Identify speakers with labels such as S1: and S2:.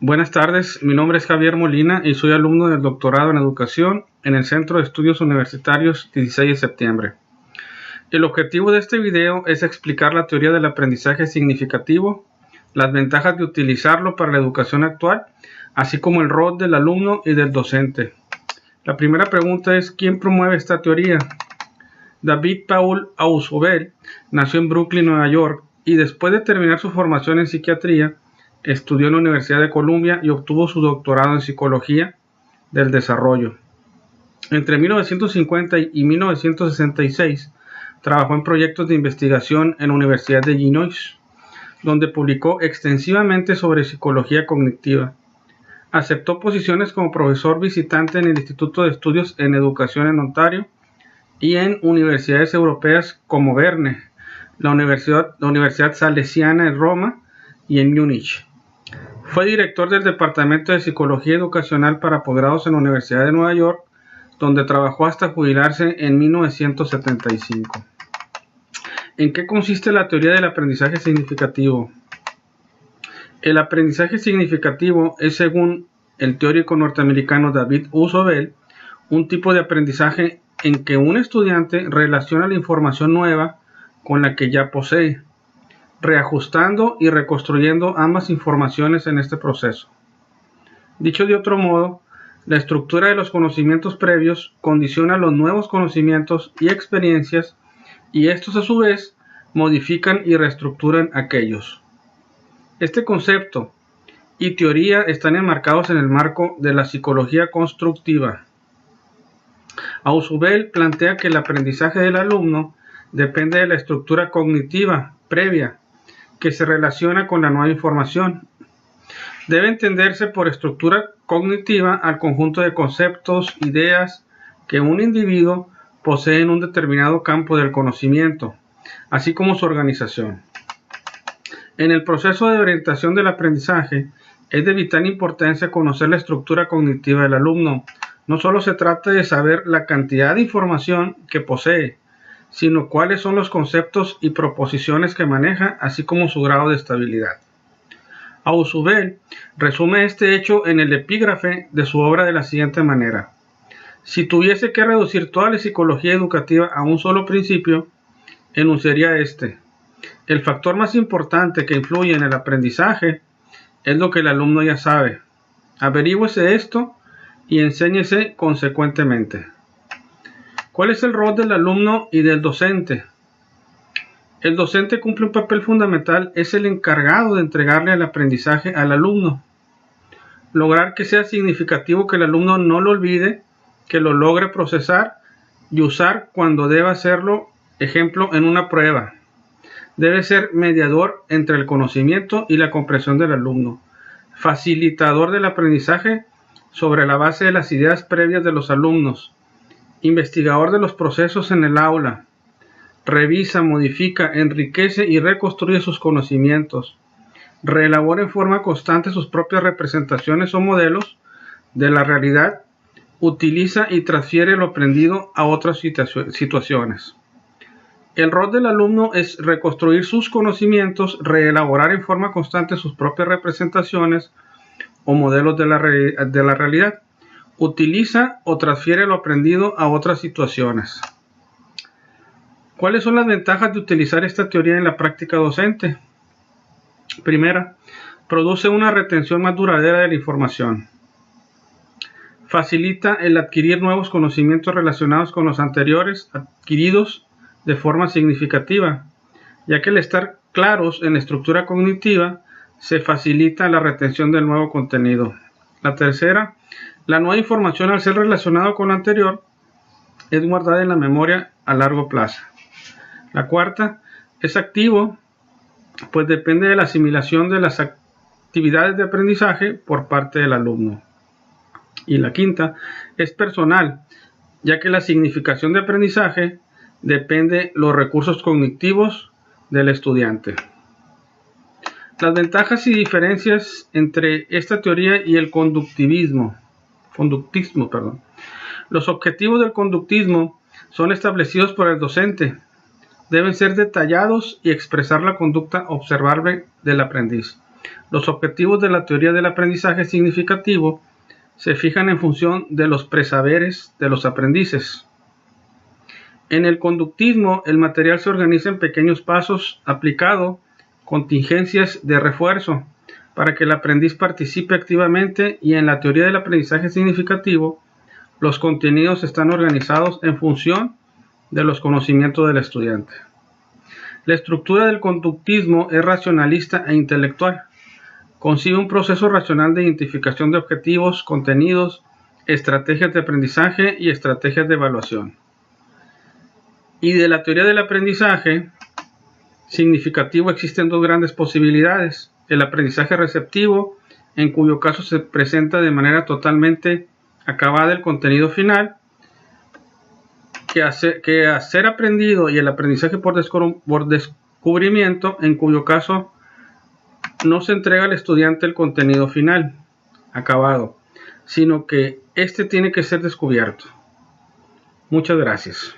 S1: Buenas tardes, mi nombre es Javier Molina y soy alumno del doctorado en educación en el Centro de Estudios Universitarios 16 de septiembre. El objetivo de este video es explicar la teoría del aprendizaje significativo, las ventajas de utilizarlo para la educación actual, así como el rol del alumno y del docente. La primera pregunta es: ¿quién promueve esta teoría? David Paul Ausubel nació en Brooklyn, Nueva York, y después de terminar su formación en psiquiatría, estudió en la Universidad de Columbia y obtuvo su doctorado en Psicología del Desarrollo. Entre 1950 y 1966 trabajó en proyectos de investigación en la Universidad de Illinois, donde publicó extensivamente sobre psicología cognitiva. Aceptó posiciones como profesor visitante en el Instituto de Estudios en Educación en Ontario y en universidades europeas como Verne, la Universidad Salesiana en Roma y en Múnich. Fue director del Departamento de Psicología Educacional para posgrados en la Universidad de Nueva York, donde trabajó hasta jubilarse en 1975. ¿En qué consiste la teoría del aprendizaje significativo? El aprendizaje significativo es, según el teórico norteamericano David Ausubel, un tipo de aprendizaje en que un estudiante relaciona la información nueva con la que ya posee, reajustando y reconstruyendo ambas informaciones en este proceso. Dicho de otro modo, la estructura de los conocimientos previos condiciona los nuevos conocimientos y experiencias, y estos a su vez modifican y reestructuran aquellos. Este concepto y teoría están enmarcados en el marco de la psicología constructiva. Ausubel plantea que el aprendizaje del alumno depende de la estructura cognitiva previa que se relaciona con la nueva información. Debe entenderse por estructura cognitiva al conjunto de conceptos, ideas que un individuo posee en un determinado campo del conocimiento, así como su organización. En el proceso de orientación del aprendizaje, es de vital importancia conocer la estructura cognitiva del alumno. No solo se trata de saber la cantidad de información que posee, sino cuáles son los conceptos y proposiciones que maneja, así como su grado de estabilidad. Ausubel resume este hecho en el epígrafe de su obra de la siguiente manera: si tuviese que reducir toda la psicología educativa a un solo principio, enunciaría este: el factor más importante que influye en el aprendizaje es lo que el alumno ya sabe. Averígüese esto y enséñese consecuentemente. ¿Cuál es el rol del alumno y del docente? El docente cumple un papel fundamental, es el encargado de entregarle el aprendizaje al alumno. Lograr que sea significativo, que el alumno no lo olvide, que lo logre procesar y usar cuando deba hacerlo, ejemplo, en una prueba. Debe ser mediador entre el conocimiento y la comprensión del alumno, facilitador del aprendizaje sobre la base de las ideas previas de los alumnos, investigador de los procesos en el aula, revisa, modifica, enriquece y reconstruye sus conocimientos, reelabora en forma constante sus propias representaciones o modelos de la realidad, utiliza y transfiere lo aprendido a otras situaciones. El rol del alumno es reconstruir sus conocimientos, reelaborar en forma constante sus propias representaciones o modelos de la realidad. Utiliza o transfiere lo aprendido a otras situaciones. ¿Cuáles son las ventajas de utilizar esta teoría en la práctica docente? Primera, produce una retención más duradera de la información. Facilita el adquirir nuevos conocimientos relacionados con los anteriores adquiridos de forma significativa, ya que al estar claros en la estructura cognitiva, se facilita la retención del nuevo contenido. La tercera, la nueva información, al ser relacionada con la anterior, es guardada en la memoria a largo plazo. La cuarta, es activo, pues depende de la asimilación de las actividades de aprendizaje por parte del alumno. Y la quinta, es personal, ya que la significación de aprendizaje depende de los recursos cognitivos del estudiante. Las ventajas y diferencias entre esta teoría y el conductismo. Los objetivos del conductismo son establecidos por el docente. Deben ser detallados y expresar la conducta observable del aprendiz. Los objetivos de la teoría del aprendizaje significativo se fijan en función de los presaberes de los aprendices. En el conductismo, el material se organiza en pequeños pasos aplicado contingencias de refuerzo para que el aprendiz participe activamente, y en la teoría del aprendizaje significativo, los contenidos están organizados en función de los conocimientos del estudiante. La estructura del conductismo es racionalista e intelectual. Concibe un proceso racional de identificación de objetivos, contenidos, estrategias de aprendizaje y estrategias de evaluación. Y de la teoría del aprendizaje significativo existen dos grandes posibilidades: el aprendizaje receptivo, en cuyo caso se presenta de manera totalmente acabada el contenido final, que a ser aprendido, y el aprendizaje por descubrimiento, en cuyo caso no se entrega al estudiante el contenido final acabado, sino que éste tiene que ser descubierto. Muchas gracias.